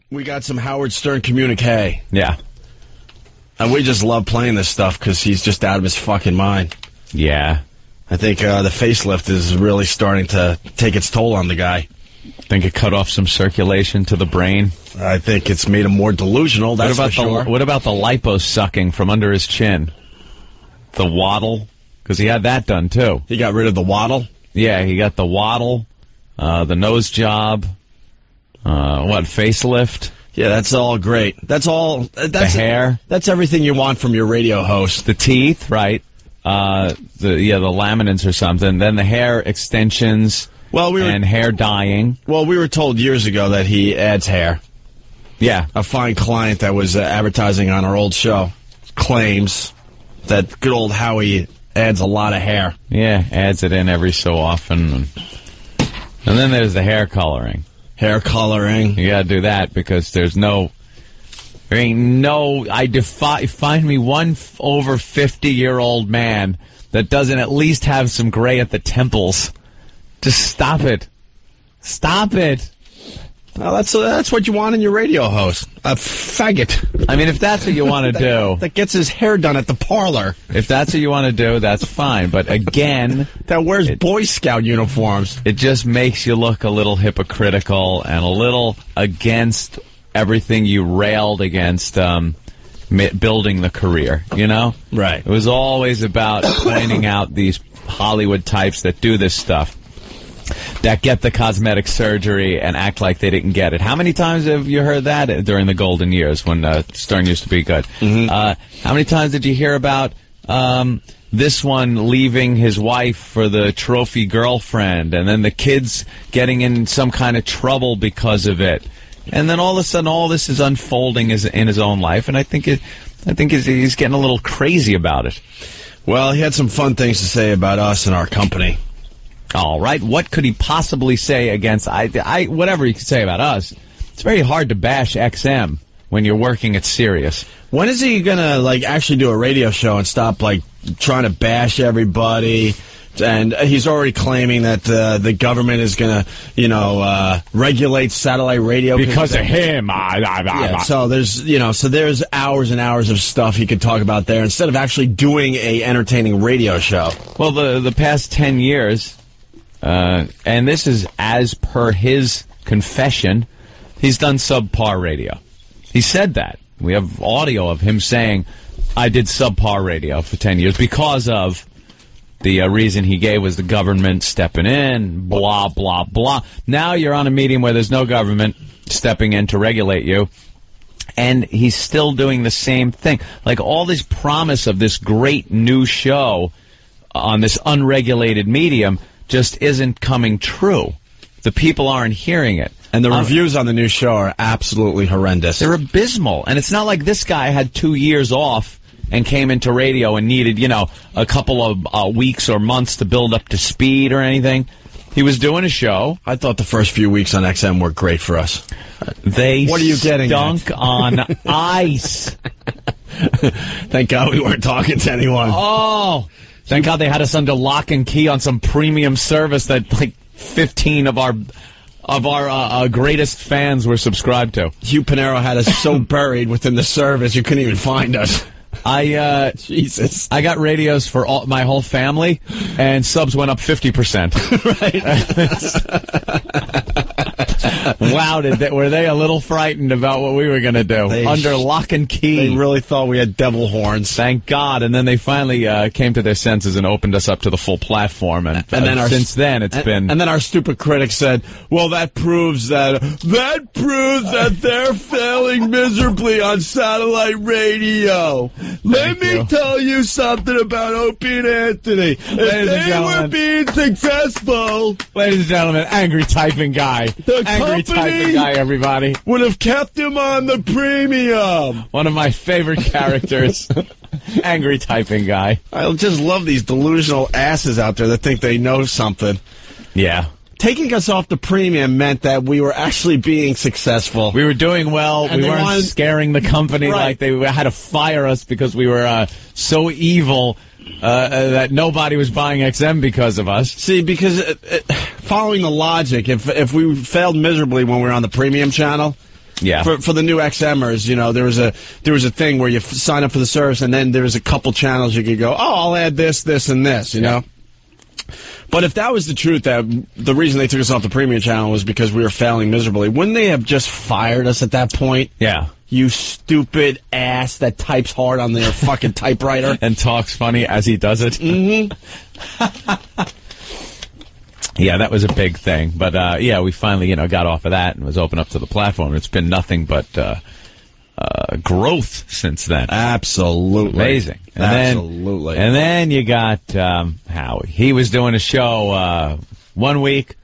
We got some Howard Stern communique. Yeah. And we just love playing this stuff because he's just out of his fucking mind. Yeah. I think the facelift is really starting to take its toll on the guy. Think it cut off some circulation to the brain? I think it's made him more delusional, that's for sure. What about the lipo-sucking from under his chin? The waddle? Because he had that done, too. He got rid of the waddle? Yeah, he got the waddle, the nose job, facelift? Yeah, that's all great. That's all... the hair? That's everything you want from your radio host. The teeth, right? The laminates or something. Then the hair extensions and hair dyeing. Well, we were told years ago that he adds hair. Yeah. A fine client that was advertising on our old show claims that good old Howie adds a lot of hair. Yeah, adds it in every so often. And then there's the hair coloring. Hair coloring. You gotta do that because find me one over 50-year-old man that doesn't at least have some gray at the temples. Just stop it. Stop it. Well, that's what you want in your radio host. A faggot. I mean, if that's what you want to do. That gets his hair done at the parlor. If that's what you want to do, that's fine. But again... that wears Boy Scout uniforms. It just makes you look a little hypocritical and a little against everything you railed against building the career, you know? Right. It was always about pointing out these Hollywood types that do this stuff. That get the cosmetic surgery and act like they didn't get it. How many times have you heard that during the golden years when Stern used to be good? Mm-hmm. How many times did you hear about this one leaving his wife for the trophy girlfriend and then the kids getting in some kind of trouble because of it? And then all of a sudden all this is unfolding in his own life, and I think he's getting a little crazy about it. Well, he had some fun things to say about us and our company. All right, what could he possibly say against whatever he could say about us? It's very hard to bash XM when you're working at Sirius. When is he gonna actually do a radio show and stop trying to bash everybody? And he's already claiming that the government is gonna, regulate satellite radio because of him. Yeah, so there's hours and hours of stuff he could talk about there instead of actually doing a entertaining radio show. Well, the past 10 years. And this is as per his confession, he's done subpar radio. He said that. We have audio of him saying, I did subpar radio for 10 years because of the reason he gave was the government stepping in, blah, blah, blah. Now you're on a medium where there's no government stepping in to regulate you, and he's still doing the same thing. All this promise of this great new show on this unregulated medium just isn't coming true. The people aren't hearing it. And the reviews on the new show are absolutely horrendous. They're abysmal. And it's not like this guy had 2 years off and came into radio and needed, a couple of weeks or months to build up to speed or anything. He was doing a show. I thought the first few weeks on XM were great for us. What are you getting stunk on ice. Thank God we weren't talking to anyone. Oh, thank God they had us under lock and key on some premium service that 15 of our greatest fans were subscribed to. Hugh Pinero had us so buried within the service you couldn't even find us. Jesus. I got radios for my whole family, and subs went up 50%. Right. Wow, were they a little frightened about what we were going to do? Under lock and key. They really thought we had devil horns. Thank God. And then they finally came to their senses and opened us up to the full platform. And then since then, it's been... And then our stupid critics said, well, that proves that they're failing miserably on satellite radio. Let me tell you something about Opie and Anthony. If they were being successful... Ladies and gentlemen, angry typing guy. Angry typing guy, everybody. Would have kept him on the premium. One of my favorite characters. Angry typing guy. I just love these delusional asses out there that think they know something. Yeah. Taking us off the premium meant that we were actually being successful. We were doing well. We weren't scaring the company like they had to fire us because we were so evil that nobody was buying XM because of us. See, because following the logic, if we failed miserably when we were on the premium channel, Yeah. For the new XMers, there was a thing where you sign up for the service, and then there was a couple channels you could go, I'll add this, this, and this, you know? But if that was the truth, that the reason they took us off the premium channel was because we were failing miserably, wouldn't they have just fired us at that point? Yeah. You stupid ass that types hard on their fucking typewriter. And talks funny as he does it. Mm-hmm. Yeah, that was a big thing. But, we finally, got off of that and was open up to the platform. It's been nothing but growth since then. Absolutely. Amazing. Absolutely. And then you got Howie. He was doing a show 1 week,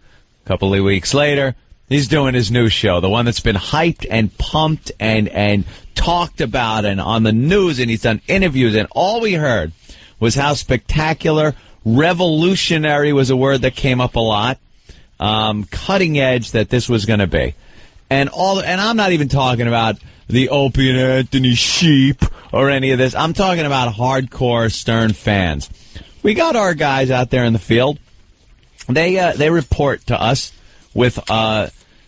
a couple of weeks later. He's doing his new show, the one that's been hyped and pumped and talked about and on the news, and he's done interviews, and all we heard was how spectacular, revolutionary was a word that came up a lot, cutting edge that this was going to be. And I'm not even talking about the Opie and Anthony sheep or any of this. I'm talking about hardcore Stern fans. We got our guys out there in the field. They report to us with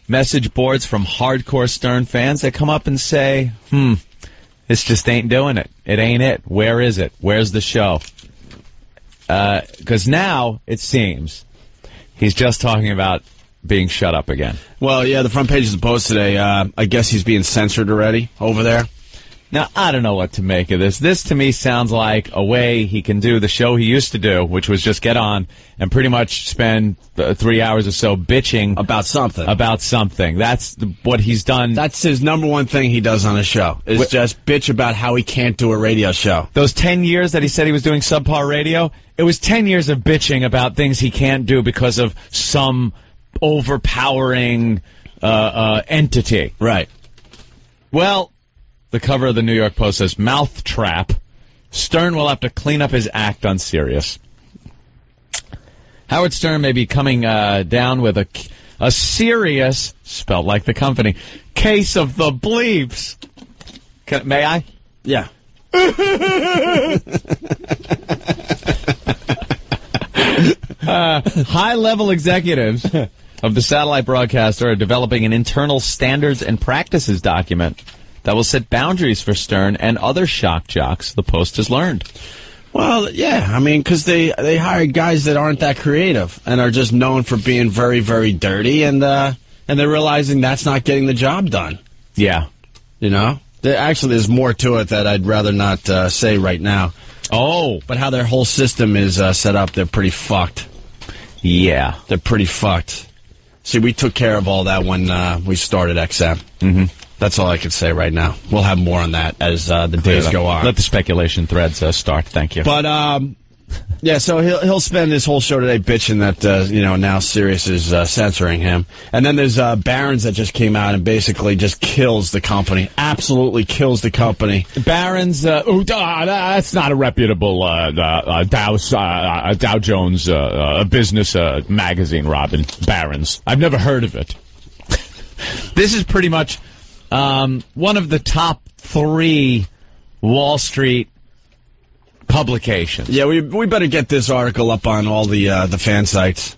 message boards from hardcore Stern fans that come up and say, this just ain't doing it. It ain't it. Where is it? Where's the show? Because now, it seems, he's just talking about being shut up again. Well, yeah, the front page of the Post today, I guess he's being censored already over there. Now, I don't know what to make of this. This, to me, sounds like a way he can do the show he used to do, which was just get on and pretty much spend 3 hours or so bitching about something. That's what he's done. That's his number one thing he does on his show, is just bitch about how he can't do a radio show. Those 10 years that he said he was doing subpar radio, it was 10 years of bitching about things he can't do because of some overpowering entity. Right. Well, the cover of the New York Post says, "Mouthtrap. Stern will have to clean up his act on Sirius." Howard Stern may be coming down with a serious, spelled like the company, case of the bleeps. May I? Yeah. High-level executives of the satellite broadcaster are developing an internal standards and practices document that will set boundaries for Stern and other shock jocks, the Post has learned. Well, yeah, I mean, because they hired guys that aren't that creative and are just known for being very, very dirty, and they're realizing that's not getting the job done. Yeah. Actually, there's more to it that I'd rather not say right now. Oh. But how their whole system is set up, they're pretty fucked. Yeah. They're pretty fucked. See, we took care of all that when we started XM. Mm-hmm. That's all I can say right now. We'll have more on that as the days go on. Let the speculation threads start. Thank you. But, yeah, so he'll spend his whole show today bitching that, now Sirius is censoring him. And then there's Barron's that just came out and basically just kills the company. Absolutely kills the company. Barron's, that's not a reputable Dow Jones business magazine, Robin. Barron's. I've never heard of it. This is pretty much one of the top 3 Wall Street publications. Yeah, we better get this article up on all the fan sites.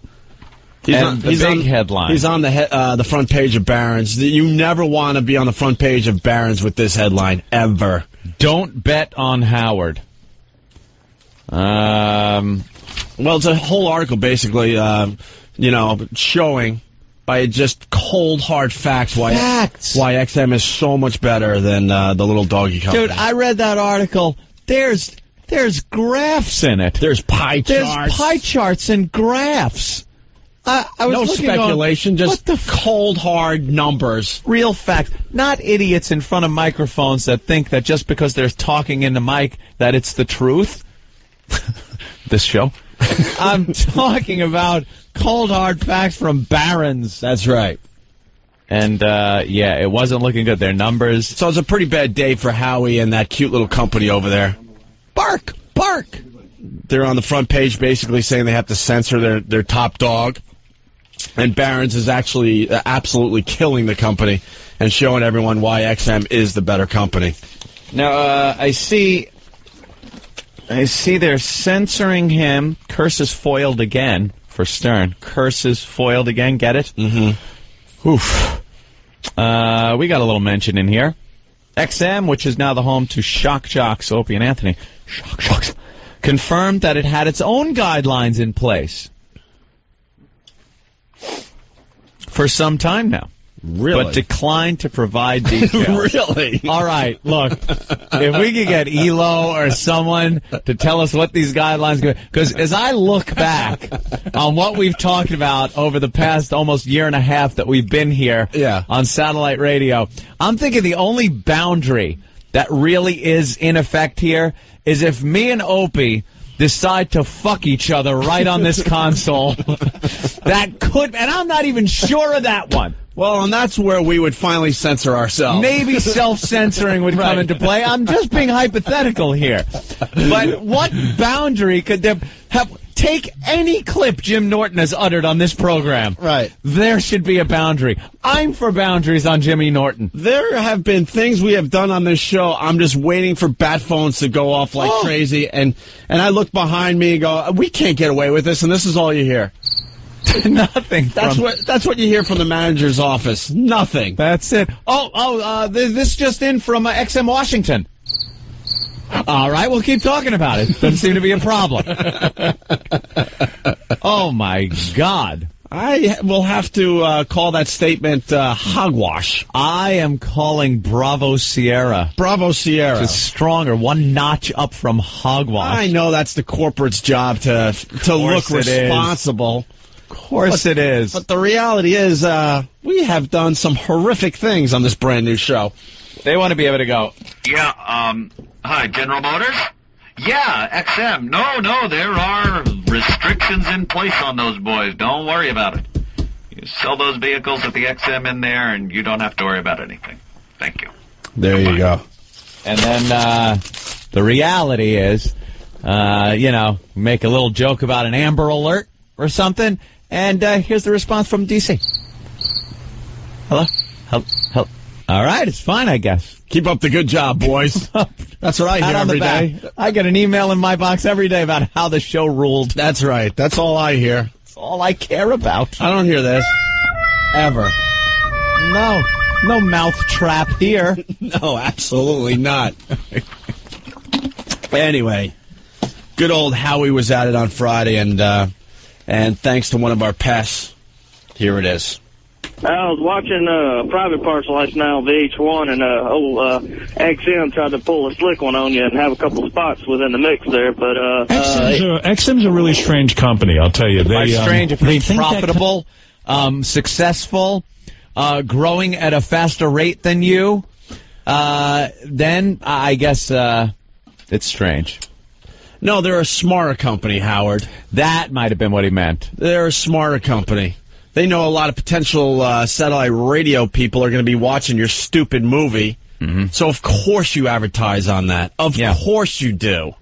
He's big headline. He's on the front page of Barron's. You never want to be on the front page of Barron's with this headline, ever. Don't bet on Howard. Well, it's a whole article basically, showing by just cold, hard facts why XM is so much better than the little doggy company. Dude, I read that article. There's graphs in it. There's pie charts. There's pie charts and graphs. I was no speculation, just cold, hard numbers. Real fact. Not idiots in front of microphones that think that just because they're talking in the mic that it's the truth. This show. I'm talking about cold, hard facts from Barron's. That's right. And, it wasn't looking good. Their numbers. So it's a pretty bad day for Howie and that cute little company over there. Bark! Bark! They're on the front page basically saying they have to censor their top dog. And Barron's is actually absolutely killing the company and showing everyone why XM is the better company. Now, I see they're censoring him. Curses foiled again for Stern. Curses foiled again. Get it? Mm-hmm. Oof. We got a little mention in here. XM, which is now the home to Shock Jocks, Opie and Anthony, Shock Jocks, confirmed that it had its own guidelines in place for some time now. Really? But declined to provide details. Really? All right, look, if we could get ELO or someone to tell us what these guidelines go, because as I look back on what we've talked about over the past almost year and a half that we've been here on satellite radio, I'm thinking the only boundary that really is in effect here is if me and Opie decide to fuck each other right on this console. That could, and I'm not even sure of that one. Well, and that's where we would finally censor ourselves. Maybe self-censoring would come into play. I'm just being hypothetical here. But what boundary could there have? Take any clip Jim Norton has uttered on this program. Right. There should be a boundary. I'm for boundaries on Jimmy Norton. There have been things we have done on this show. I'm just waiting for bat phones to go off like crazy. And I look behind me and go, we can't get away with this, and this is all you hear. Nothing. That's what you hear from the manager's office. Nothing. That's it. This just in from XM Washington. All right, we'll keep talking about it. Doesn't seem to be a problem. Oh, my God. I will have to call that statement hogwash. I am calling Bravo Sierra. Bravo Sierra. It's stronger, one notch up from hogwash. I know that's the corporate's job to look responsible. Of course it is. But the reality is we have done some horrific things on this brand new show. They want to be able to go, hi, General Motors? Yeah, XM. No, there are restrictions in place on those boys. Don't worry about it. You sell those vehicles with the XM in there, and you don't have to worry about anything. Thank you. There you go. And then the reality is, make a little joke about an Amber Alert or something, and here's the response from D.C. Hello? All right, it's fine, I guess. Keep up the good job, boys. That's what I hear every day. I get an email in my box every day about how the show ruled. That's right. That's all I hear. That's all I care about. I don't hear this. Ever. No mouth trap here. No, absolutely not. Anyway, good old Howie was at it on Friday, and thanks to one of our pests, here it is. I was watching Private Parts last night on VH1, and old XM tried to pull a slick one on you and have a couple spots within the mix there. But XM's a really strange company, I'll tell you. Strange, if it's profitable, successful, growing at a faster rate than you, then I guess it's strange. No, they're a smarter company, Howard. That might have been what he meant. They're a smarter company. They know a lot of potential satellite radio people are going to be watching your stupid movie. Mm-hmm. So, of course, you advertise on that. Of course you do.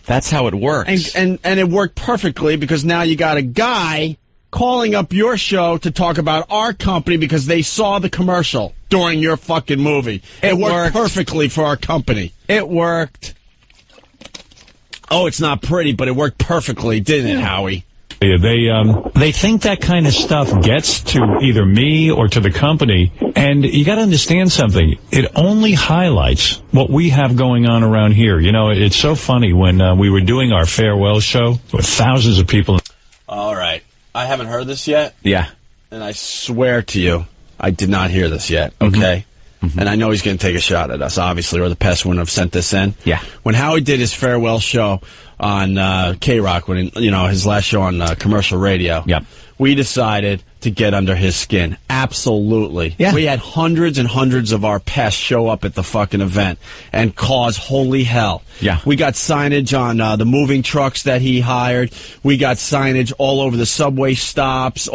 That's how it works. And it worked perfectly because now you got a guy calling up your show to talk about our company because they saw the commercial during your fucking movie. It worked perfectly for our company. It worked. Oh, it's not pretty, but it worked perfectly, didn't it, Howie? They think that kind of stuff gets to either me or to the company, and you got to understand something. It only highlights what we have going on around here. You know, it's so funny when we were doing our farewell show with thousands of people. All right. I haven't heard this yet. Yeah. And I swear to you, I did not hear this yet, okay? Mm-hmm. And I know he's going to take a shot at us, obviously, or the pest wouldn't have sent this in. Yeah. When Howie did his farewell show on K-Rock, when his last show on commercial radio, we decided to get under his skin. Absolutely. Yeah. We had hundreds and hundreds of our pests show up at the fucking event and cause holy hell. Yeah. We got signage on the moving trucks that he hired. We got signage all over the subway stops,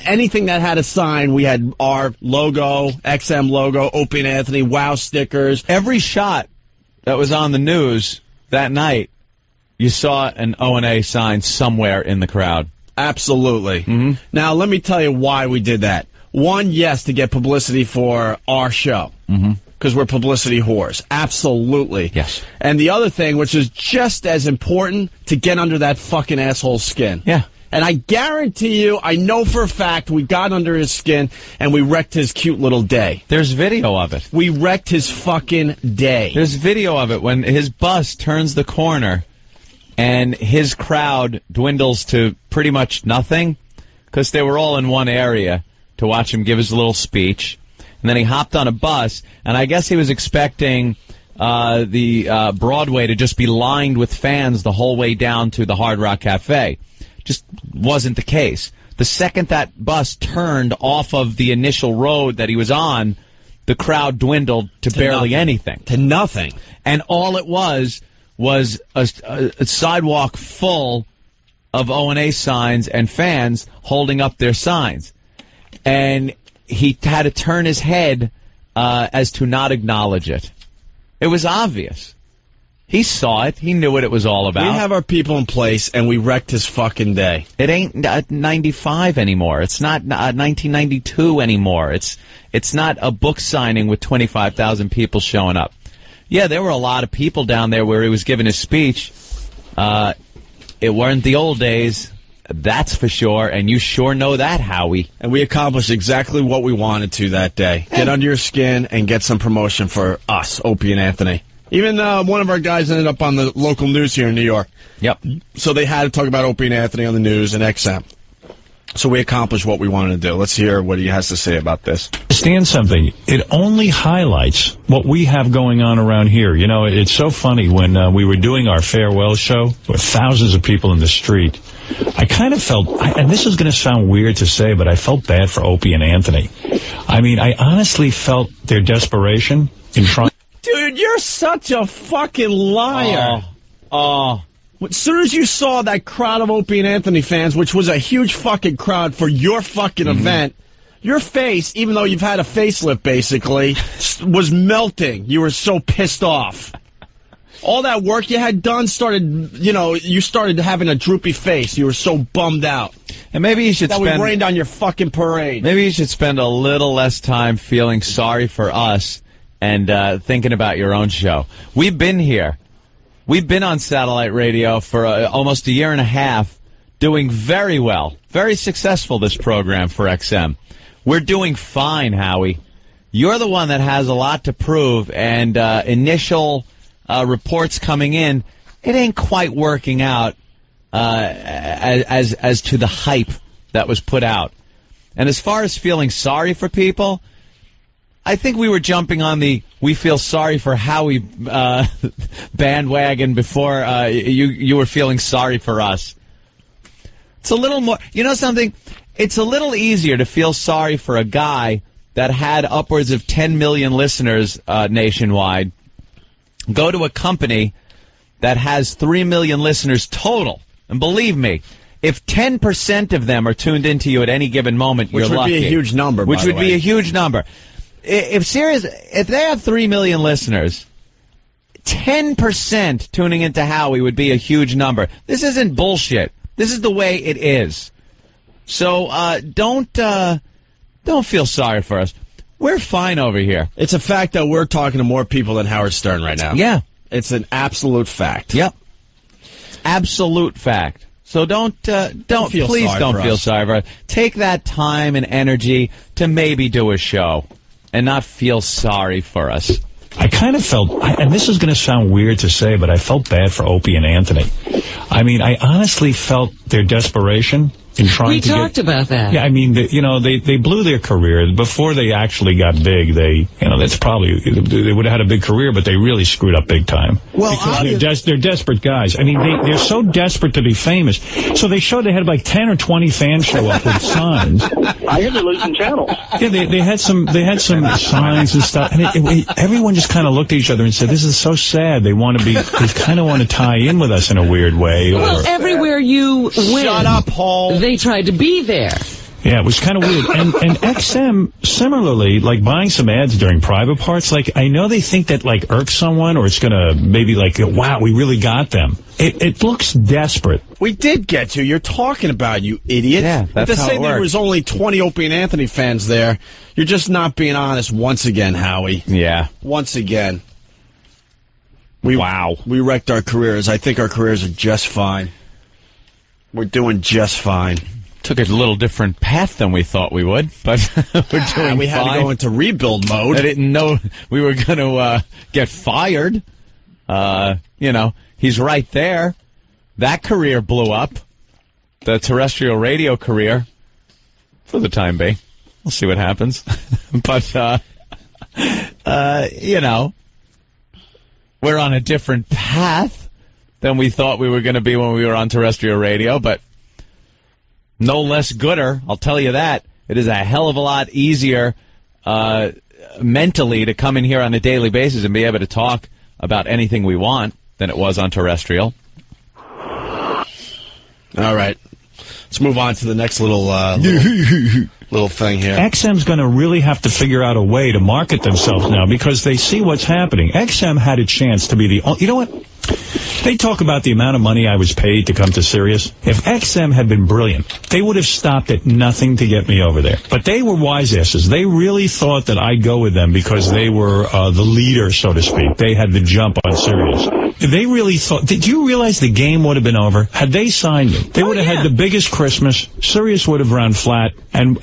anything that had a sign. We had our logo, XM logo, Opie and Anthony, wow stickers. Every shot that was on the news that night, you saw an O&A sign somewhere in the crowd. Absolutely. Mm-hmm. Now, let me tell you why we did that. One, yes, to get publicity for our show. Because we're publicity whores. Absolutely. Yes. And the other thing, which is just as important, to get under that fucking asshole's skin. Yeah. And I guarantee you, I know for a fact, we got under his skin and we wrecked his cute little day. There's video of it. We wrecked his fucking day. There's video of it when his bus turns the corner and his crowd dwindles to pretty much nothing because they were all in one area to watch him give his little speech. And then he hopped on a bus, and I guess he was expecting the Broadway to just be lined with fans the whole way down to the Hard Rock Cafe. Just wasn't the case. The second that bus turned off of the initial road that he was on, the crowd dwindled to barely anything. To nothing. And all it was a sidewalk full of O&A signs and fans holding up their signs. And he had to turn his head as to not acknowledge it. It was obvious. He saw it. He knew what it was all about. We have our people in place, and we wrecked his fucking day. It ain't 95 anymore. It's not 1992 anymore. It's not a book signing with 25,000 people showing up. Yeah, there were a lot of people down there where he was giving his speech. It weren't the old days, that's for sure, and you sure know that, Howie. And we accomplished exactly what we wanted to that day. Get under your skin and get some promotion for us, Opie and Anthony. Even one of our guys ended up on the local news here in New York. Yep. So they had to talk about Opie and Anthony on the news and XM. So we accomplished what we wanted to do. Let's hear what he has to say about this. Understand something. It only highlights what we have going on around here. You know, it's so funny when we were doing our farewell show with thousands of people in the street. I kind of felt, and this is going to sound weird to say, but I felt bad for Opie and Anthony. I mean, I honestly felt their desperation in trying. Dude, you're such a fucking liar. As soon as you saw that crowd of Opie and Anthony fans, which was a huge fucking crowd for your fucking event, your face, even though you've had a facelift basically, was melting. You were so pissed off. All that work you had done you started having a droopy face. You were so bummed out. And maybe you should we rained on your fucking parade. Maybe you should spend a little less time feeling sorry for us and thinking about your own show. We've been here. We've been on satellite radio for almost a year and a half, doing very well. Very successful, this program for XM. We're doing fine, Howie. You're the one that has a lot to prove, and initial reports coming in, it ain't quite working out as to the hype that was put out. And as far as feeling sorry for people, I think we were jumping on the we feel sorry for Howie bandwagon before you were feeling sorry for us. It's a little more, you know something? It's a little easier to feel sorry for a guy that had upwards of 10 million listeners nationwide. Go to a company that has 3 million listeners total. And believe me, if 10% of them are tuned into you at any given moment, you're lucky. Which would be a huge number, Which would be a huge number. If they have 3 million listeners, 10% tuning into Howie would be a huge number. This isn't bullshit. This is the way it is. So don't feel sorry for us. We're fine over here. It's a fact that we're talking to more people than Howard Stern right now. Yeah. It's an absolute fact. Yep. Absolute fact. So don't feel sorry for us. Take that time and energy to maybe do a show and not feel sorry for us. I kind of felt, and this is going to sound weird to say, but I felt bad for Opie and Anthony. I mean, I honestly felt their desperation in trying to get... We talked about that. Yeah, I mean, they blew their career. Before they actually got big, that's probably, they would have had a big career, but they really screwed up big time. Well, they're desperate guys. I mean, they're so desperate to be famous. So they had like 10 or 20 fans show up with signs. I hear they're losing channels. Yeah, they had some signs and stuff. And everyone just kind of looked at each other and said, this is so sad. They kind of want to tie in with us in a weird way. Well, everywhere you went. Shut up, Paul. They tried to be there. Yeah, it was kind of weird. And XM, similarly, like buying some ads during private parts, like I know they think that like irks someone or it's going to maybe like, wow, we really got them. It looks desperate. We did get you. You're talking about, you idiot. Yeah, that's how it works. There was only 20 Opie and Anthony fans there. You're just not being honest once again, Howie. Yeah. Once again. We wrecked our careers. I think our careers are just fine. We're doing just fine. Took a little different path than we thought we would, but we're doing fine. We had to go into rebuild mode. I didn't know we were going to get fired. He's right there. That career blew up. The terrestrial radio career, for the time being. We'll see what happens. But, we're on a different path than we thought we were going to be when we were on terrestrial radio, but no less gooder, I'll tell you that. It is a hell of a lot easier mentally to come in here on a daily basis and be able to talk about anything we want than it was on terrestrial. All right. Let's move on to the next little thing here. XM's going to really have to figure out a way to market themselves now because they see what's happening. XM had a chance to be the... You know what? They talk about the amount of money I was paid to come to Sirius. If XM had been brilliant, they would have stopped at nothing to get me over there. But they were wise asses. They really thought that I'd go with them because they were the leader, so to speak. They had the jump on Sirius. They really thought... Did you realize the game would have been over? Had they signed me, they would have had the biggest Christmas. Sirius would have run flat, and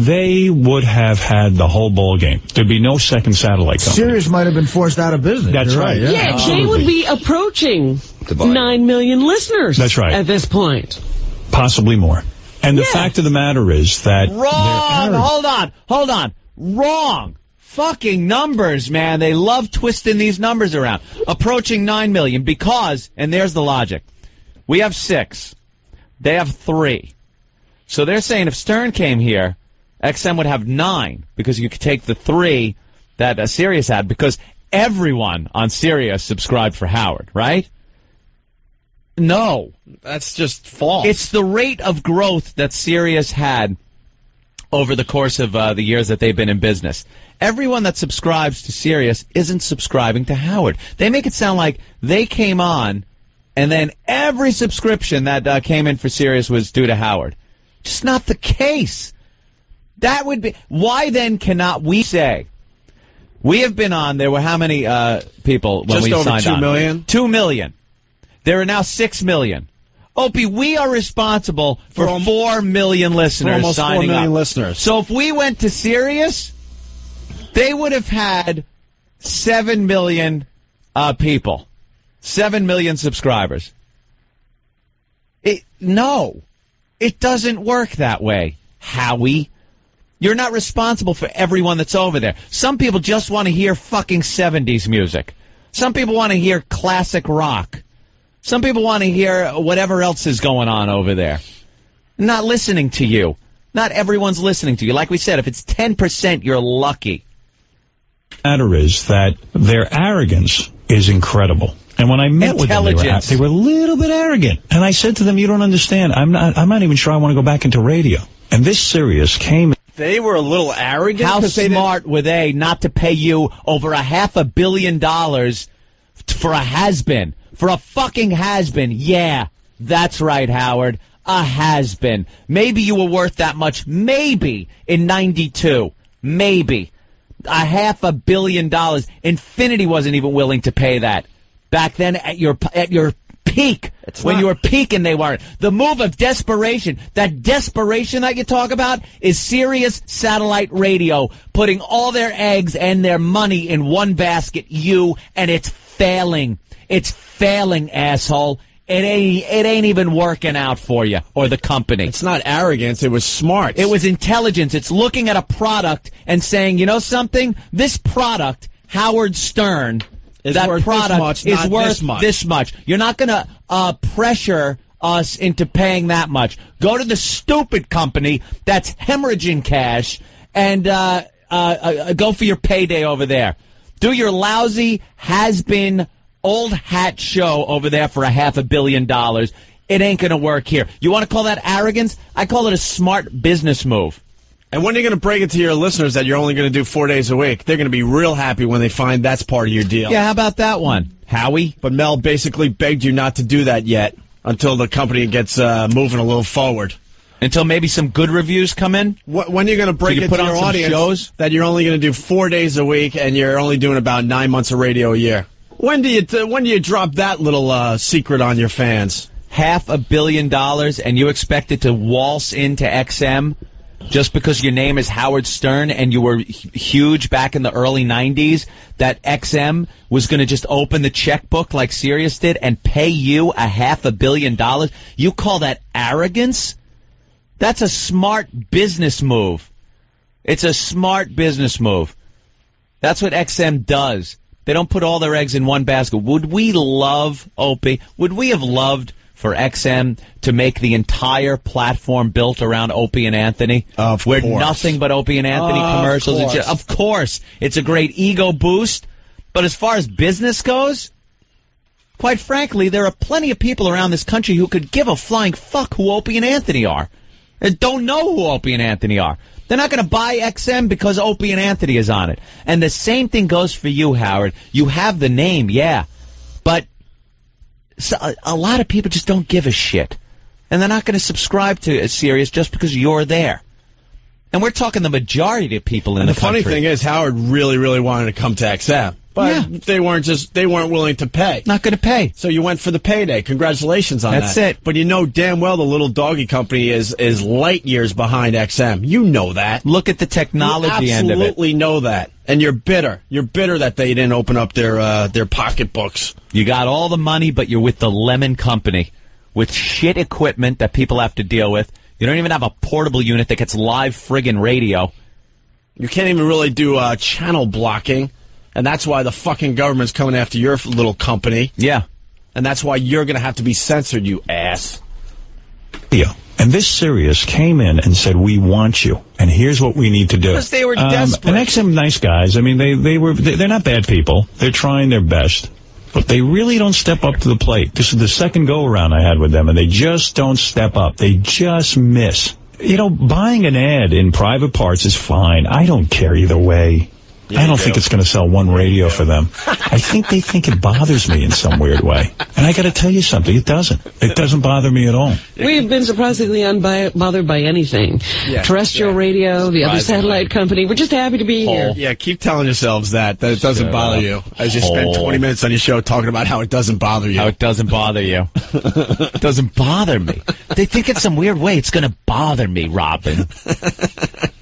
they would have had the whole ball game. There'd be no second satellite company. Sirius might have been forced out of business. That's right. Yeah, they would be approaching 9 million listeners. That's right. At this point. Possibly more. And the fact of the matter is that... Wrong! Hold on. Wrong! Fucking numbers, man. They love twisting these numbers around. Approaching 9 million because, and there's the logic, we have 6. They have 3. So they're saying if Stern came here, XM would have 9 because you could take the 3 that Sirius had because everyone on Sirius subscribed for Howard, right? No. That's just false. It's the rate of growth that Sirius had over the course of the years that they've been in business. Everyone that subscribes to Sirius isn't subscribing to Howard. They make it sound like they came on and then every subscription that came in for Sirius was due to Howard. Just not the case. That would be... Why then cannot we say... We have been on... There were how many people when we signed on? Just over 2 million? 2 million. There are now 6 million. Opie, we are responsible for 4 million listeners almost signing 4 million up. Listeners. So if we went to Sirius, they would have had 7 million people. 7 million subscribers. No. It doesn't work that way, Howie. You're not responsible for everyone that's over there. Some people just want to hear fucking 70s music. Some people want to hear classic rock. Some people want to hear whatever else is going on over there. Not listening to you. Not everyone's listening to you. Like we said, if it's 10%, you're lucky. The matter is that their arrogance is incredible. And when I met with them, they were a little bit arrogant. And I said to them, you don't understand. I'm not even sure I want to go back into radio. And this Sirius came... They were a little arrogant? How smart were they not to pay you over $500 million for a has-been? For a fucking has-been. Yeah, that's right, Howard. A has-been. Maybe you were worth that much. Maybe in 92. Maybe. $500 million. Infinity wasn't even willing to pay that. Back then, at your peak, when you were peaking, they weren't. The move of desperation, that desperation that you talk about, is Sirius Satellite Radio putting all their eggs and their money in one basket, you, and it's failing. It's failing, asshole. It ain't even working out for you or the company. It's not arrogance. It was smart. It was intelligence. It's looking at a product and saying, you know something? This product, Howard Stern... That product is worth this much. You're not going to pressure us into paying that much. Go to the stupid company that's hemorrhaging cash and go for your payday over there. Do your lousy, has-been, old hat show over there for $500 million. It ain't going to work here. You want to call that arrogance? I call it a smart business move. And when are you going to break it to your listeners that you're only going to do 4 days a week? They're going to be real happy when they find that's part of your deal. Yeah, how about that one, Howie? But Mel basically begged you not to do that yet until the company gets moving a little forward. Until maybe some good reviews come in? When are you going to break it to your audience that you're only going to do 4 days a week and you're only doing about 9 months of radio a year? When do you drop that little secret on your fans? $500 million and you expect it to waltz into XM just because your name is Howard Stern and you were huge back in the early 90s, that XM was going to just open the checkbook like Sirius did and pay you $500 million? You call that arrogance? That's a smart business move. It's a smart business move. That's what XM does. They don't put all their eggs in one basket. Would we love, Opie, would we have loved for XM to make the entire platform built around Opie and Anthony? Of where course. Nothing but Opie and Anthony commercials. Of course. It's a great ego boost. But as far as business goes, quite frankly, there are plenty of people around this country who could give a flying fuck who Opie and Anthony are. They don't know who Opie and Anthony are. They're not going to buy XM because Opie and Anthony is on it. And the same thing goes for you, Howard. You have the name, yeah. But a lot of people just don't give a shit. And they're not going to subscribe to Sirius just because you're there. And we're talking the majority of people in the country. And the funny thing is, Howard really, really wanted to come to XM. But they weren't willing to pay. Not going to pay. So you went for the payday. Congratulations on that. That's it. But you know damn well the little doggy company is light years behind XM. You know that. Look at the technology end of it. You absolutely know that. And you're bitter. You're bitter that they didn't open up their pocketbooks. You got all the money, but you're with the lemon company with shit equipment that people have to deal with. You don't even have a portable unit that gets live friggin' radio. You can't even really do channel blocking. And that's why the fucking government's coming after your little company. Yeah. And that's why you're going to have to be censored, you ass. Yeah. And this Sirius came in and said, we want you, and here's what we need to do. Because they were desperate. And XM nice guys. I mean, they're not bad people. They're trying their best. But they really don't step up to the plate. This is the second go-around I had with them, and they just don't step up. They just miss. You know, buying an ad in private parts is fine. I don't care either way. I don't think it's going to sell one radio for them. I think they think it bothers me in some weird way. And I got to tell you something, it doesn't. It doesn't bother me at all. We've been surprisingly unbothered by anything. Yeah, terrestrial radio, the other satellite company. We're just happy to be here. Yeah, keep telling yourselves that it doesn't bother you. As you spend 20 minutes on your show talking about how it doesn't bother you. How it doesn't bother you. It doesn't bother me. They think it's some weird way it's going to bother me, Robin.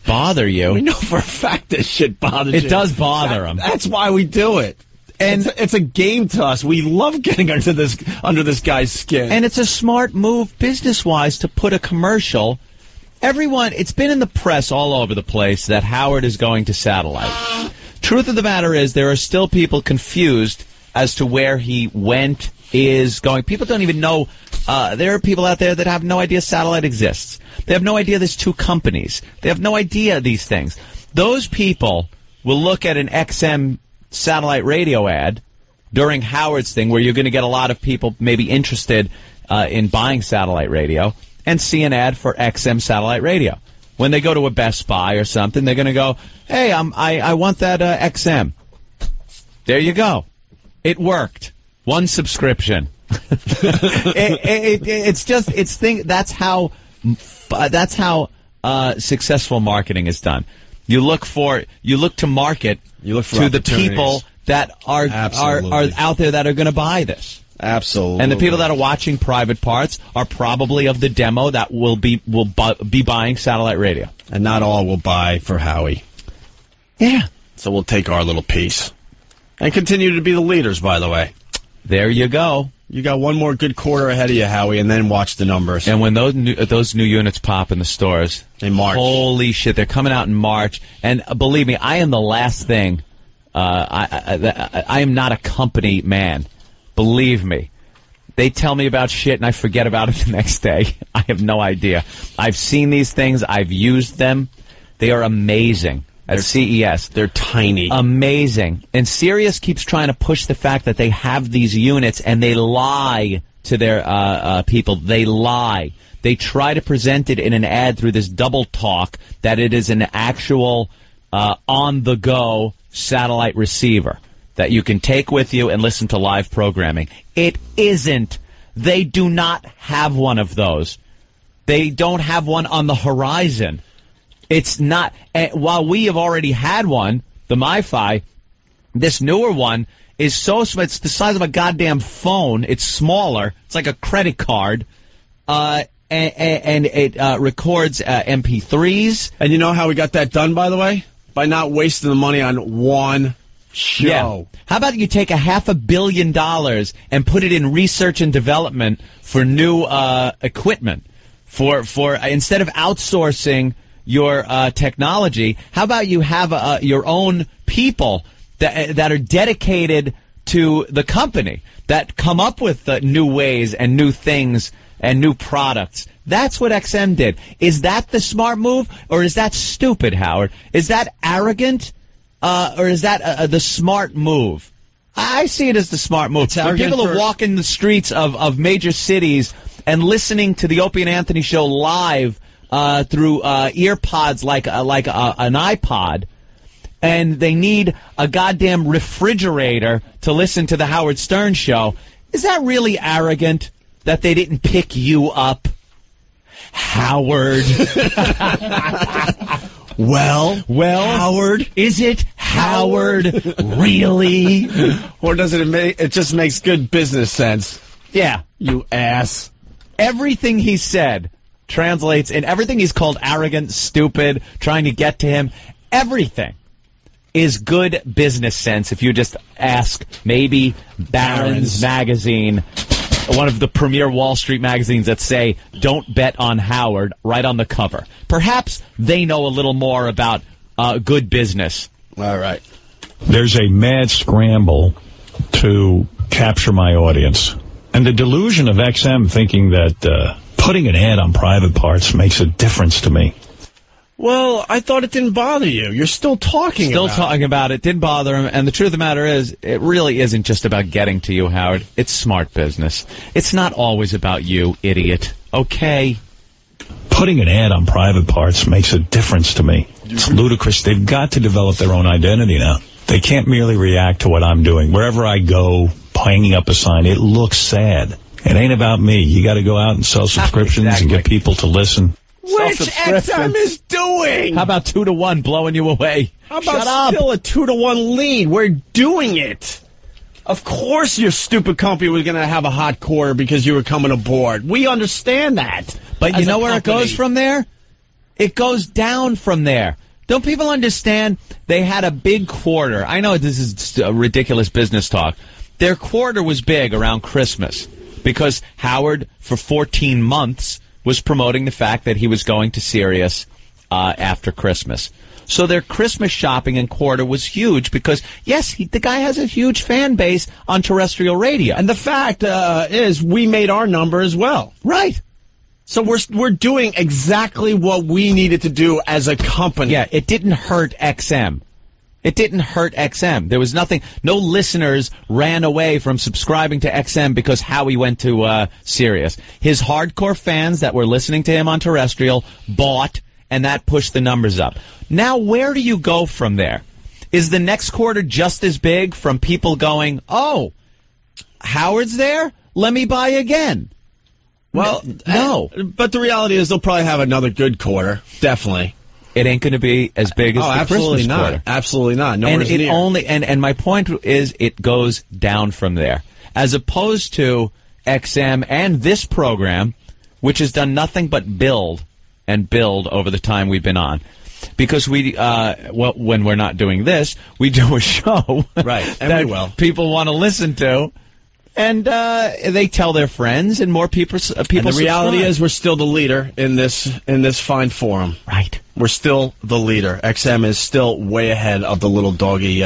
Bother you? We know for a fact this shit bothers you. It does bother them. That's why we do it. And it's a game to us. We love getting under this guy's skin. And it's a smart move business-wise to put a commercial. Everyone, it's been in the press all over the place that Howard is going to satellite. Truth of the matter is there are still people confused as to where he went, is going. People don't even know. There are people out there that have no idea satellite exists. They have no idea there's two companies. They have no idea these things. Those people will look at an XM satellite radio ad during Howard's thing where you're going to get a lot of people maybe interested in buying satellite radio and see an ad for XM satellite radio. When they go to a Best Buy or something, they're going to go, hey, I want that XM. There you go. It worked. One subscription. That's how successful marketing is done. You look to market to the people that are out there that are going to buy this. Absolutely. And the people that are watching private parts are probably of the demo that will be buying satellite radio. And not all will buy for Howie. Yeah. So we'll take our little piece. And continue to be the leaders, by the way. There you go. You got one more good quarter ahead of you, Howie, and then watch the numbers. And when those new units pop in the stores, in March, holy shit, they're coming out in March. And believe me, I am the last thing. I am not a company man. Believe me. They tell me about shit and I forget about it the next day. I have no idea. I've seen these things. I've used them. They are amazing. At CES. They're tiny. Amazing. And Sirius keeps trying to push the fact that they have these units, and they lie to their people. They lie. They try to present it in an ad through this double talk that it is an actual on-the-go satellite receiver that you can take with you and listen to live programming. It isn't. They do not have one of those. They don't have one on the horizon. It's not. While we have already had one, the MiFi, This newer one is so small. It's the size of a goddamn phone. It's smaller. It's like a credit card. And it records MP3s. And you know how we got that done, by the way? By not wasting the money on one show. Yeah. How about you take $500 million and put it in research and development for new equipment? For instead of outsourcing your technology, how about you have your own people that are dedicated to the company, that come up with new ways and new things and new products? That's what XM did. Is that the smart move, or is that stupid, Howard? Is that arrogant, or is that the smart move? I see it as the smart move. When people are walking the streets of major cities and listening to the Opie and Anthony show live through earpods like an iPod, and they need a goddamn refrigerator to listen to the Howard Stern show, is that really arrogant that they didn't pick you up? Howard. Well, Howard, is it Howard? Really? Or does it make it just makes good business sense? Yeah, you ass. Everything he said translates, and everything he's called arrogant, stupid, trying to get to him, everything is good business sense if you just ask maybe Barron's Magazine, one of the premier Wall Street magazines that say, don't bet on Howard, right on the cover. Perhaps they know a little more about good business. All right. There's a mad scramble to capture my audience. And the delusion of XM thinking that putting an ad on private parts makes a difference to me. Well, I thought it didn't bother you. You're still talking about it. Didn't bother him. And the truth of the matter is, it really isn't just about getting to you, Howard. It's smart business. It's not always about you, idiot. Okay? Putting an ad on private parts makes a difference to me. It's ludicrous. They've got to develop their own identity now. They can't merely react to what I'm doing. Wherever I go, hanging up a sign, it looks sad. It ain't about me. You got to go out and sell subscriptions and get people to listen. Which XM is doing? How about 2-1 blowing you away? How about still a 2-1 lead? We're doing it. Of course your stupid company was going to have a hot quarter because you were coming aboard. We understand that. But you know where it goes from there? It goes down from there. Don't people understand? They had a big quarter. I know this is a ridiculous business talk. Their quarter was big around Christmas because Howard, for 14 months, was promoting the fact that he was going to Sirius after Christmas. So their Christmas shopping and quarter was huge because, yes, the guy has a huge fan base on terrestrial radio. And the fact is we made our number as well. Right. So we're doing exactly what we needed to do as a company. Yeah, it didn't hurt XM. It didn't hurt XM. There was nothing. No listeners ran away from subscribing to XM because Howie went to Sirius. His hardcore fans that were listening to him on terrestrial bought, and that pushed the numbers up. Now, where do you go from there? Is the next quarter just as big from people going, oh, Howard's there? Let me buy again. Well, no. But the reality is they'll probably have another good quarter. Definitely. It ain't going to be as big as the Christmas quarter. Absolutely not. And it only and my point is it goes down from there. As opposed to XM and this program, which has done nothing but build and build over the time we've been on. Because we, when we're not doing this, we do a show right, and that people want to listen to. And they tell their friends, and more people. And the reality is, we're still the leader in this fine forum. Right. We're still the leader. XM is still way ahead of the little doggy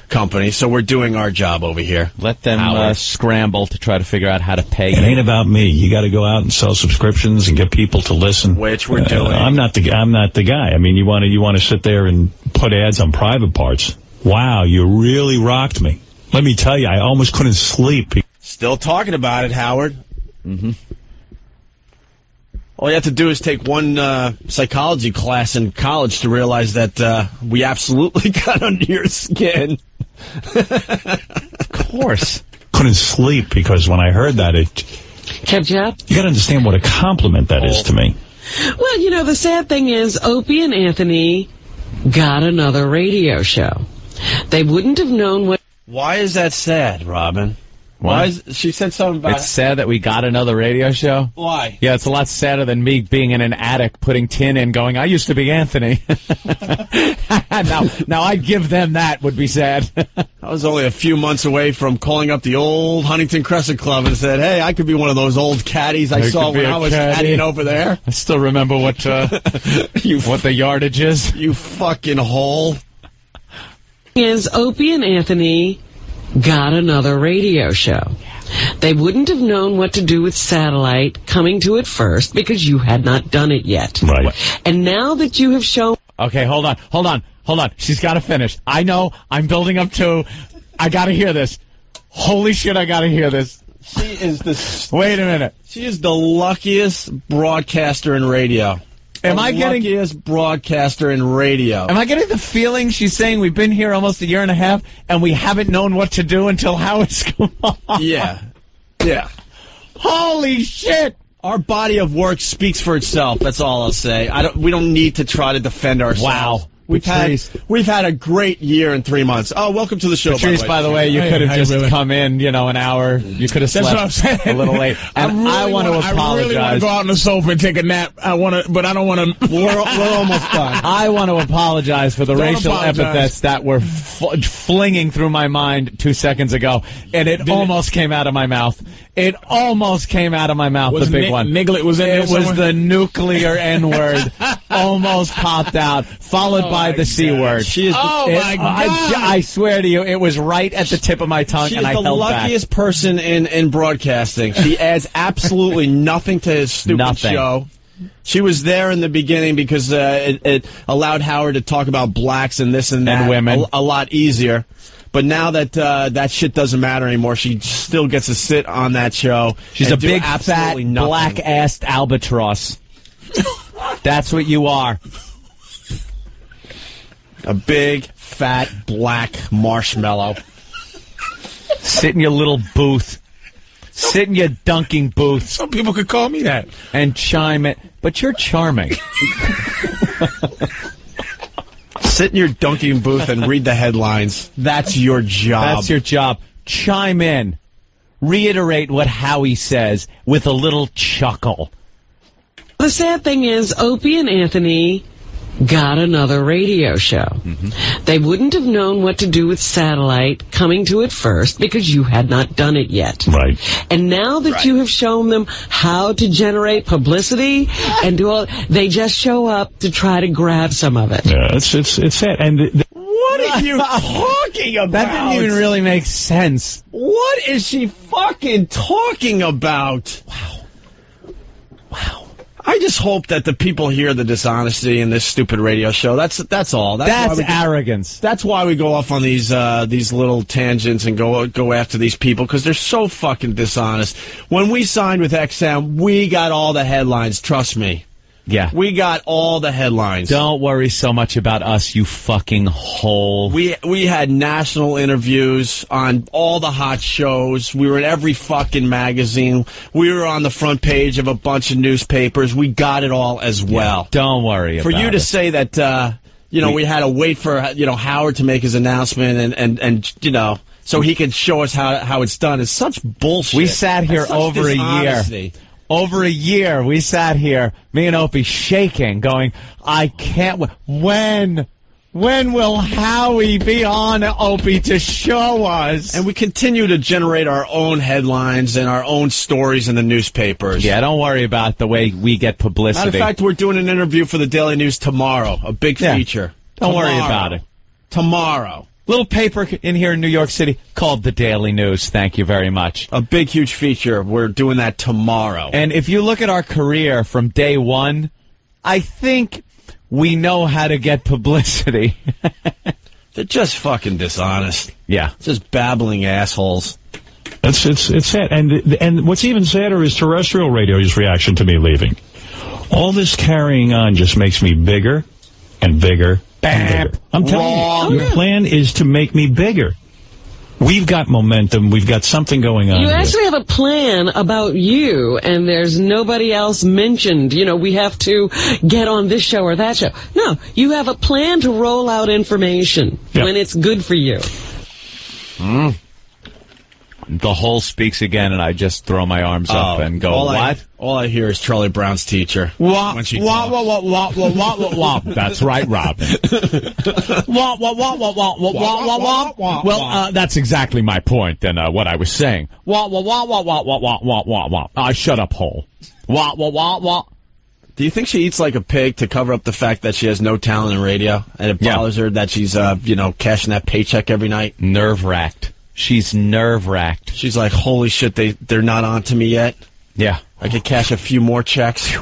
company. So we're doing our job over here. Let them scramble to try to figure out how to pay. It ain't about me. You got to go out and sell subscriptions and get people to listen. Which we're doing. I'm not the guy. I mean, you want to sit there and put ads on private parts. Wow, you really rocked me. Let me tell you, I almost couldn't sleep. Still talking about it, Howard. Mm-hmm. All you have to do is take one psychology class in college to realize that we absolutely got under your skin. Of course. Couldn't sleep because when I heard that, it kept you up. You got to understand what a compliment that is to me. Well, the sad thing is Opie and Anthony got another radio show. They wouldn't have known what... Why is that sad, Robin? Why is, she said something about... It's sad that we got another radio show. Why? Yeah, it's a lot sadder than me being in an attic, putting tin in, going, I used to be Anthony. now I'd give them that, would be sad. I was only a few months away from calling up the old Huntington Crescent Club and said, hey, I could be one of those old caddies I saw when I was caddying over there. I still remember what what the yardage is. You fucking hole. Is Opie and Anthony got another radio show. They wouldn't have known what to do with satellite coming to it first because you had not done it yet. Right. And now that you have shown... Okay, hold on. She's got to finish. I know. I'm building up to... I got to hear this. Holy shit, I got to hear this. She is the... Wait a minute. She is the luckiest broadcaster in radio. Am I getting... luckiest broadcaster in radio. Am I getting the feeling she's saying we've been here almost a year and a half and we haven't known what to do until Howard's come on? Yeah. Holy shit! Our body of work speaks for itself. That's all I'll say. We don't need to try to defend ourselves. Wow. We've had a great year and 3 months. Oh, welcome to the show, Patrice, by the way, you could have just come in, an hour. You could have slept a little late. And I want to apologize. I really want to go out on the sofa and take a nap. But I don't want to. We're almost done. I want to apologize for the racial epithets that were flinging through my mind 2 seconds ago, and it almost came out of my mouth. It almost came out of my mouth, the big one. Niglet was in there It was the nuclear N-word. Almost popped out, followed by the C word. She is my God. I swear to you, it was right at the tip of my tongue, and I held back. She's the luckiest person in broadcasting. She adds absolutely nothing to his stupid show. She was there in the beginning because it allowed Howard to talk about blacks and this and that. And women. A lot easier. But now that that shit doesn't matter anymore, she still gets to sit on that show. She's a big, fat, black-assed albatross. That's what you are. A big, fat, black marshmallow. Sit in your little booth. Sit in your dunking booth. Some people could call me that. And chime it. But you're charming. Sit in your dunking booth and read the headlines. That's your job. That's your job. Chime in. Reiterate what Howie says with a little chuckle. The sad thing is, Opie and Anthony got another radio show. Mm-hmm. They wouldn't have known what to do with satellite coming to it first because you had not done it yet. Right. And now that you have shown them how to generate publicity and do all, they just show up to try to grab some of it. Yeah, it's sad. And what are you talking about? That didn't even really make sense. What is she fucking talking about? Wow. I just hope that the people hear the dishonesty in this stupid radio show. That's all. That's arrogance. That's why we go off on these little tangents and go after these people, because they're so fucking dishonest. When we signed with XM, we got all the headlines. Trust me. Yeah. We got all the headlines. Don't worry so much about us, you fucking hole. We had national interviews on all the hot shows. We were in every fucking magazine. We were on the front page of a bunch of newspapers. We got it all as well. Yeah, don't worry about it. For you to say that, we had to wait for, Howard to make his announcement and so he could show us how it's done is such bullshit. We sat here over a year. Over a year, we sat here, me and Opie, shaking, going, I can't... When will Howie be on, Opie, to show us? And we continue to generate our own headlines and our own stories in the newspapers. Yeah, don't worry about the way we get publicity. Matter of fact, we're doing an interview for the Daily News tomorrow, a big feature. Don't worry about it. Tomorrow. Little paper in here in New York City called the Daily News. Thank you very much. A big, huge feature. We're doing that tomorrow. And if you look at our career from day one, I think we know how to get publicity. They're just fucking dishonest. Yeah. Just babbling assholes. It's sad. And what's even sadder is terrestrial radio's reaction to me leaving. All this carrying on just makes me bigger and bigger. I'm telling you, your plan is to make me bigger. We've got momentum. We've got something going on. You here. actually have a plan about you, and there's nobody else mentioned. You know, we have to get on this show or that show. No, you have a plan to roll out information when it's good for you. The whole speaks again, and I just throw my arms up and go, what? All I hear is Charlie Brown's teacher. When she talks. That's right, Robin. Well, that's exactly my point and what I was saying. Shut up, hole. Do you think she eats like a pig to cover up the fact that she has no talent in radio, and it bothers her that she's, cashing that paycheck every night? Nerve-wracked. She's nerve-wracked. She's like, holy shit, they're not on to me yet. Yeah. I could cash a few more checks.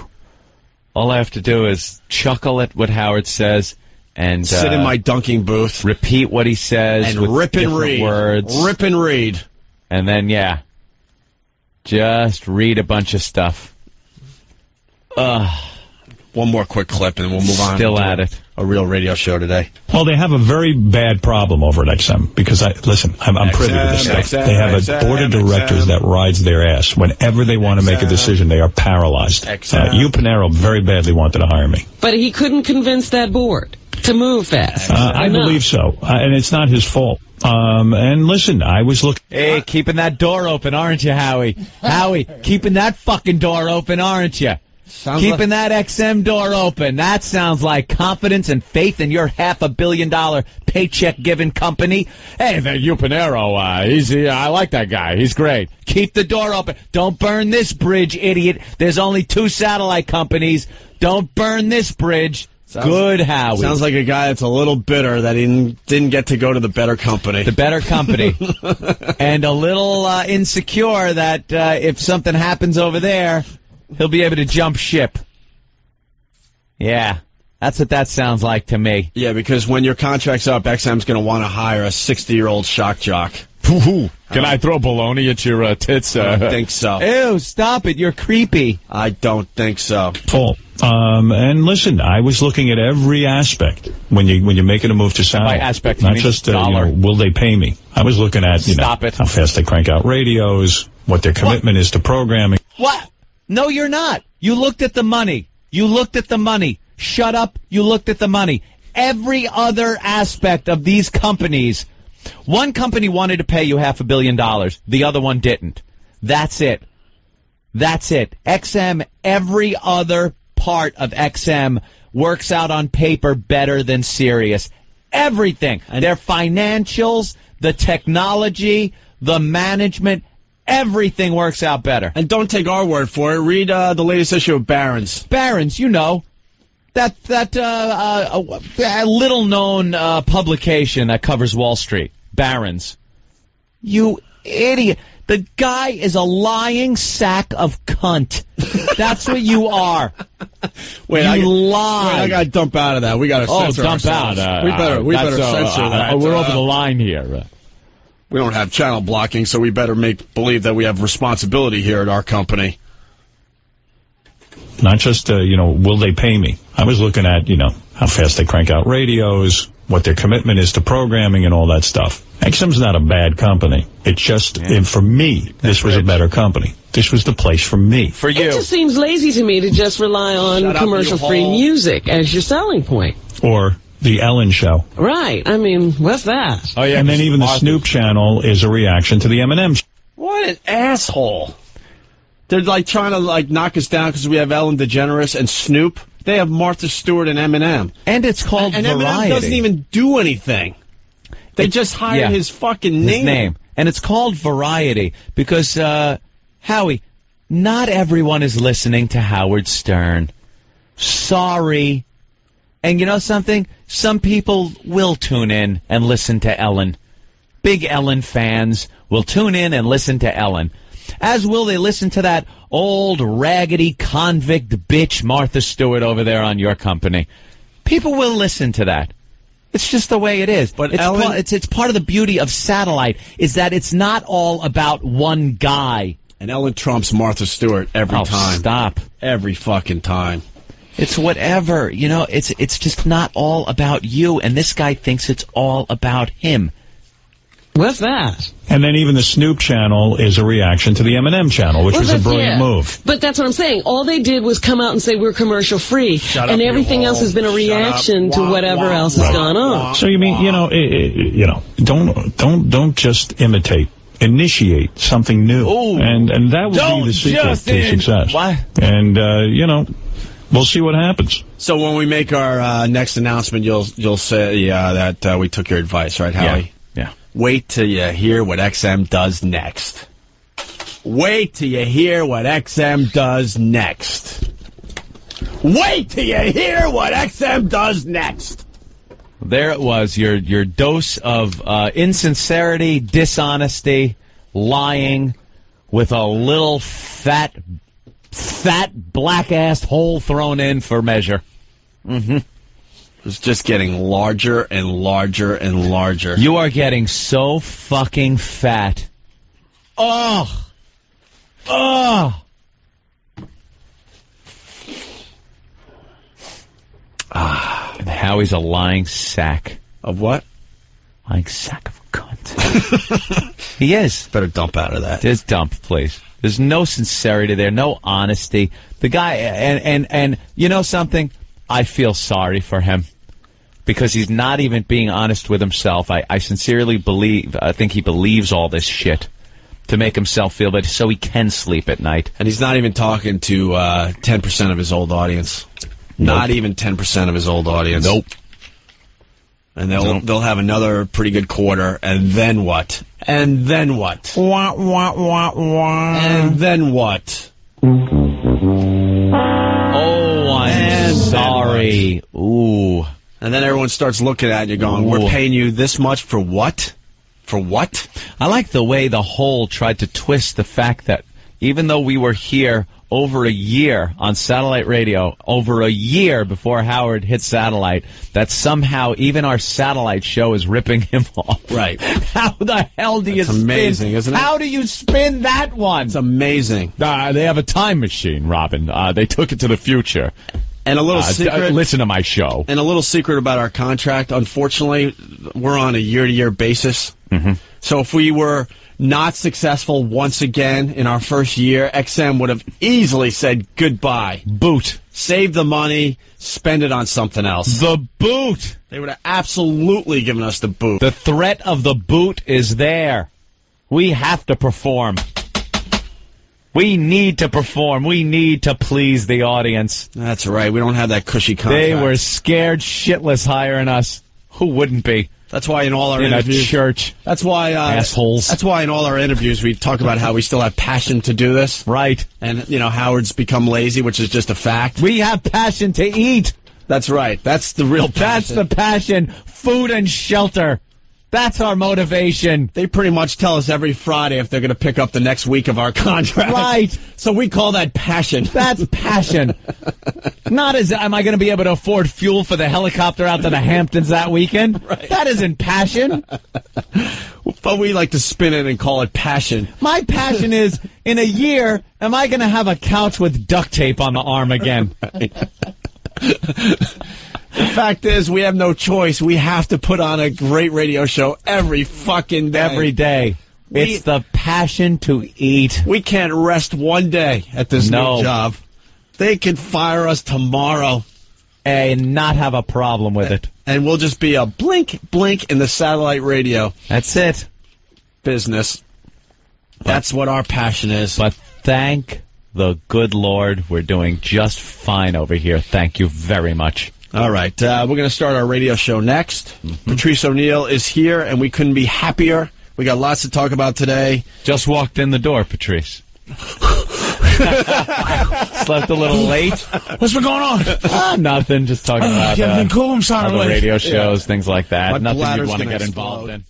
All I have to do is chuckle at what Howard says and sit in my dunking booth, repeat what he says, and with rip and read words. Rip and read. And then, just read a bunch of stuff. One more quick clip, and we'll move on. Still at it. A real radio show today. Well, they have a very bad problem over at XM because I'm privy to this stuff. They have a board of directors that rides their ass. Whenever they want to make a decision, they are paralyzed. You, Panero, very badly wanted to hire me. But he couldn't convince that board to move fast. I believe so. And it's not his fault. And listen, I was looking... Hey, keeping that door open, aren't you, Howie? Howie, keeping that fucking door open, aren't you? Keeping that XM door open. That sounds like confidence and faith in your $500 million paycheck-giving company. Hey, you, Panero, I like that guy. He's great. Keep the door open. Don't burn this bridge, idiot. There's only 2 satellite companies. Don't burn this bridge. Good, Howie. Sounds like a guy that's a little bitter that he didn't get to go to the better company. The better company. And a little insecure that if something happens over there, he'll be able to jump ship. Yeah, that's what that sounds like to me. Yeah, because when your contract's up, XM's going to want to hire a 60-year-old shock jock. Can I throw baloney at your tits? I don't think so. Ew, stop it. You're creepy. I don't think so. Paul, and listen, I was looking at every aspect when you're making a move to satellite. By aspect, not just will they pay me? I was looking at how fast they crank out radios, what their commitment is to programming. What? No, you're not. You looked at the money. Shut up. You looked at the money. Every other aspect of these companies, one company wanted to pay you $500 million. The other one didn't. That's it. XM, every other part of XM works out on paper better than Sirius. Everything. Their financials, the technology, the management, everything works out better. And don't take our word for it. Read the latest issue of Barron's. Barron's, you know. That little-known publication that covers Wall Street. Barron's. You idiot. The guy is a lying sack of cunt. That's what you are. You lie. I got to dump out of that. We got to censor dump ourselves. out. We better censor that. We're over the line here. We don't have channel blocking, so we better make believe that we have responsibility here at our company. Not just, will they pay me? I was looking at, how fast they crank out radios, what their commitment is to programming and all that stuff. XM's not a bad company. It's just, for me, this was a better company. This was the place for me. For you. It just seems lazy to me to just rely on commercial-free music as your selling point. Or the Ellen Show. Right. I mean, what's that? Oh, yeah. And then even the Snoop channel is a reaction to the M&M show. What an asshole. They're trying to knock us down because we have Ellen DeGeneres and Snoop. They have Martha Stewart and Eminem. And it's called and Variety. Eminem doesn't even do anything. They just hired his fucking name. And it's called Variety because, Howie, not everyone is listening to Howard Stern. Sorry. And you know something? Some people will tune in and listen to Ellen. Big Ellen fans will tune in and listen to Ellen. As will they listen to that old, raggedy, convict bitch Martha Stewart over there on your company. People will listen to that. It's just the way it is. But it's part of the beauty of satellite is that it's not all about one guy. And Ellen trumps Martha Stewart every time. Stop. Every fucking time. It's whatever. It's just not all about you. And this guy thinks it's all about him. What's that? And then even the Snoop channel is a reaction to the M&M channel, which was a brilliant move. But that's what I'm saying. All they did was come out and say we're commercial free, and everything else has been a reaction to whatever else has gone on. So you mean, don't just imitate. Initiate something new. Ooh. And that would be the secret to success. What? And, we'll see what happens. So when we make our next announcement, you'll say that we took your advice, right, Howie? Yeah. Wait till you hear what XM does next. Wait till you hear what XM does next. Wait till you hear what XM does next. There it was, your dose of insincerity, dishonesty, lying, with a little fat black-assed hole thrown in for measure. Mm-hmm. It's just getting larger and larger and larger. You are getting so fucking fat. Oh! And Howie's a lying sack. Of what? Lying sack of cunt. He is. Better dump out of that. Just dump, please. There's no sincerity there, no honesty. The guy, and you know something? I feel sorry for him. Because he's not even being honest with himself. I sincerely think he believes all this shit to make himself feel better so he can sleep at night. And he's not even talking to 10% of his old audience. Nope. Not even 10% of his old audience. Nope. And they'll have another pretty good quarter, and then what? And then what? Wah, wah, wah, wah. And then what? Oh, I'm sorry. Ooh. And then everyone starts looking at you going, we're paying you this much for what? For what? I like the way the whole tried to twist the fact that even though we were here over a year on satellite radio, over a year before Howard hit satellite, that somehow even our satellite show is ripping him off. Right. How the hell do you spin? It's amazing, isn't it? How do you spin that one? It's amazing. They have a time machine, Robin. They took it to the future. And a little secret. Listen to my show. And a little secret about our contract. Unfortunately, we're on a year-to-year basis. Mm-hmm. So if we were not successful once again in our first year, XM would have easily said goodbye. Boot. Save the money, spend it on something else. The boot. They would have absolutely given us the boot. The threat of the boot is there. We have to perform. We need to perform. We need to please the audience. That's right. We don't have that cushy contract. They were scared shitless hiring us. Who wouldn't be? That's why in all our in interviews... a church. That's why... assholes. That's why in all our interviews we talk about how we still have passion to do this. Right. And, Howard's become lazy, which is just a fact. We have passion to eat. That's right. That's the real passion. That's the passion. Food and shelter. That's our motivation. They pretty much tell us every Friday if they're going to pick up the next week of our contract. Right. So we call that passion. That's passion. Not as, am I going to be able to afford fuel for the helicopter out to the Hamptons that weekend? Right. That isn't passion. But we like to spin it and call it passion. My passion is, in a year, am I going to have a couch with duct tape on the arm again? Right. The fact is, we have no choice. We have to put on a great radio show every fucking day. Every day. It's the passion to eat. We can't rest one day at this new job. They can fire us tomorrow. And not have a problem with it. And we'll just be a blink, blink in the satellite radio. That's it. Business. That's what our passion is. But thank the good Lord, we're doing just fine over here. Thank you very much. All right, we're going to start our radio show next. Mm-hmm. Patrice O'Neill is here, and we couldn't be happier. We got lots to talk about today. Just walked in the door, Patrice. Slept a little late. What's been going on? Nothing, just talking about everything cool. I'm sorry, other radio shows, things like that. My Nothing bladder's you'd want to gonna get explode. involved in.